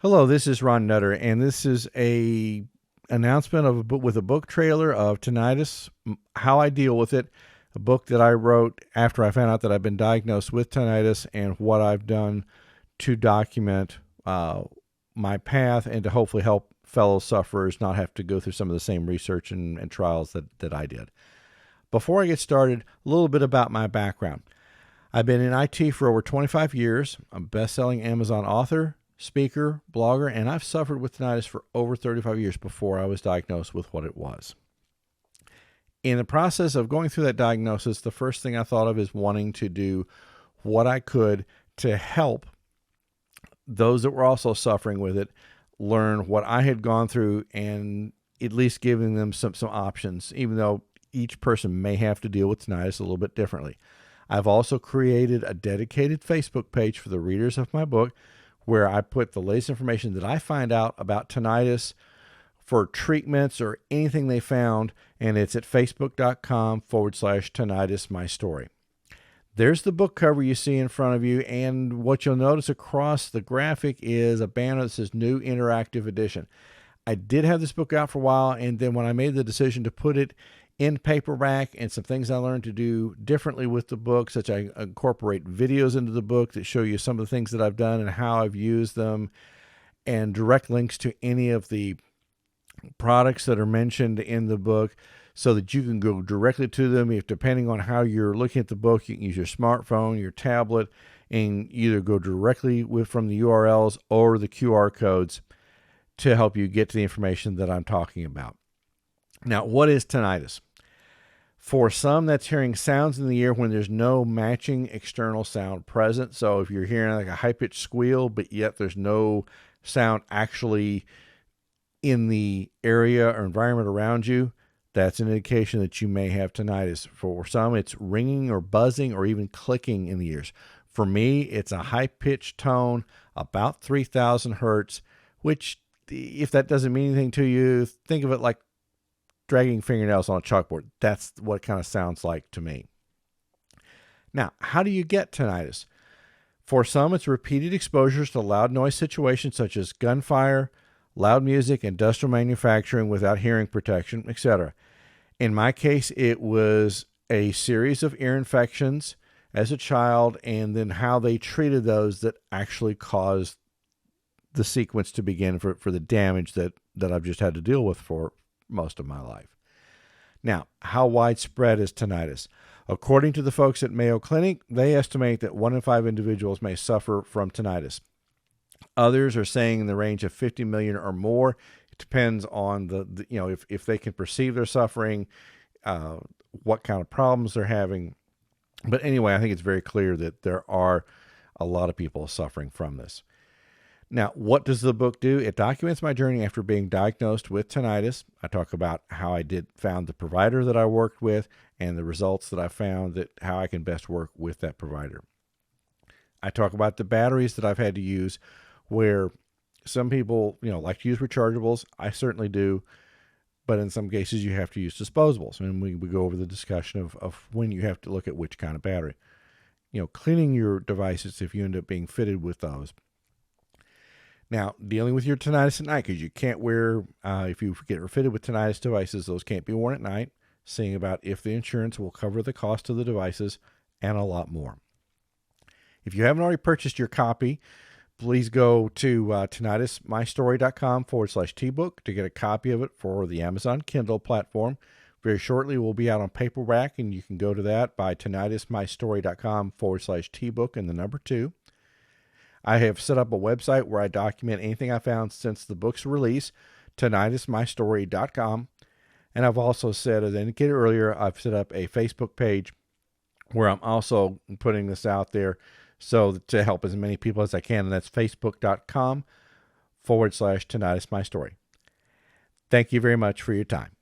Hello, this is Ron Nutter, and this is a announcement of a book with a book trailer of tinnitus, how I deal with it, a book that I wrote after I found out that I've been diagnosed with tinnitus and what I've done to document my path and to hopefully help fellow sufferers not have to go through some of the same research and trials that I did. Before I get started, a little bit about my background. I've been in IT for over 25 years. I'm a best-selling Amazon author, speaker, blogger, and I've suffered with tinnitus for over 35 years before I was diagnosed with what it was. In the process of going through that diagnosis, the first thing I thought of is wanting to do what I could to help those that were also suffering with it learn what I had gone through and at least giving them some options, even though each person may have to deal with tinnitus a little bit differently. I've also created a dedicated Facebook page for the readers of my book where I put the latest information that I find out about tinnitus for treatments or anything they found, and it's at facebook.com/tinnitus my story. There's the book cover you see in front of you, and what you'll notice across the graphic is a banner that says New Interactive Edition. I did have this book out for a while, and then when I made the decision to put it in paperback and some things I learned to do differently with the book, such as I incorporate videos into the book that show you some of the things that I've done and how I've used them, and direct links to any of the products that are mentioned in the book so that you can go directly to them. If depending on how you're looking at the book, you can use your smartphone, your tablet, and either go directly from the URLs or the QR codes to help you get to the information that I'm talking about. Now, what is tinnitus? For some, that's hearing sounds in the ear when there's no matching external sound present. So if you're hearing like a high-pitched squeal, but yet there's no sound actually in the area or environment around you, that's an indication that you may have tinnitus. For some, it's ringing or buzzing or even clicking in the ears. For me, it's a high-pitched tone, about 3,000 hertz, which, if that doesn't mean anything to you, think of it like dragging fingernails on a chalkboard. That's what it kind of sounds like to me. Now, how do you get tinnitus? For some, it's repeated exposures to loud noise situations such as gunfire, loud music, industrial manufacturing without hearing protection, etc. In my case, it was a series of ear infections as a child and then how they treated those that actually caused the sequence to begin for the damage that I've just had to deal with for most of my life. Now, how widespread is tinnitus? According to the folks at Mayo Clinic, they estimate that 1 in 5 individuals may suffer from tinnitus. Others are saying in the range of 50 million or more. It depends on the if they can perceive their suffering, what kind of problems they're having. But anyway, I think it's very clear that there are a lot of people suffering from this. Now, what does the book do? It documents my journey after being diagnosed with tinnitus. I talk about how I found the provider that I worked with and the results that I found, how I can best work with that provider. I talk about the batteries that I've had to use, where some people, like to use rechargeables. I certainly do, but in some cases you have to use disposables. And we go over the discussion of when you have to look at which kind of battery. Cleaning your devices if you end up being fitted with those. Now, dealing with your tinnitus at night, because you can't wear, if you get fitted with tinnitus devices, those can't be worn at night. Seeing about if the insurance will cover the cost of the devices, and a lot more. If you haven't already purchased your copy, please go to tinnitusmystory.com/tbook to get a copy of it for the Amazon Kindle platform. Very shortly, we'll be out on paperback, and you can go to that by tinnitusmystory.com/tbook and the number 2. I have set up a website where I document anything I found since the book's release, tinnitusmystory.com. And I've also said, as I indicated earlier, I've set up a Facebook page where I'm also putting this out there so to help as many people as I can. And that's facebook.com/tinnitusmystory. Thank you very much for your time.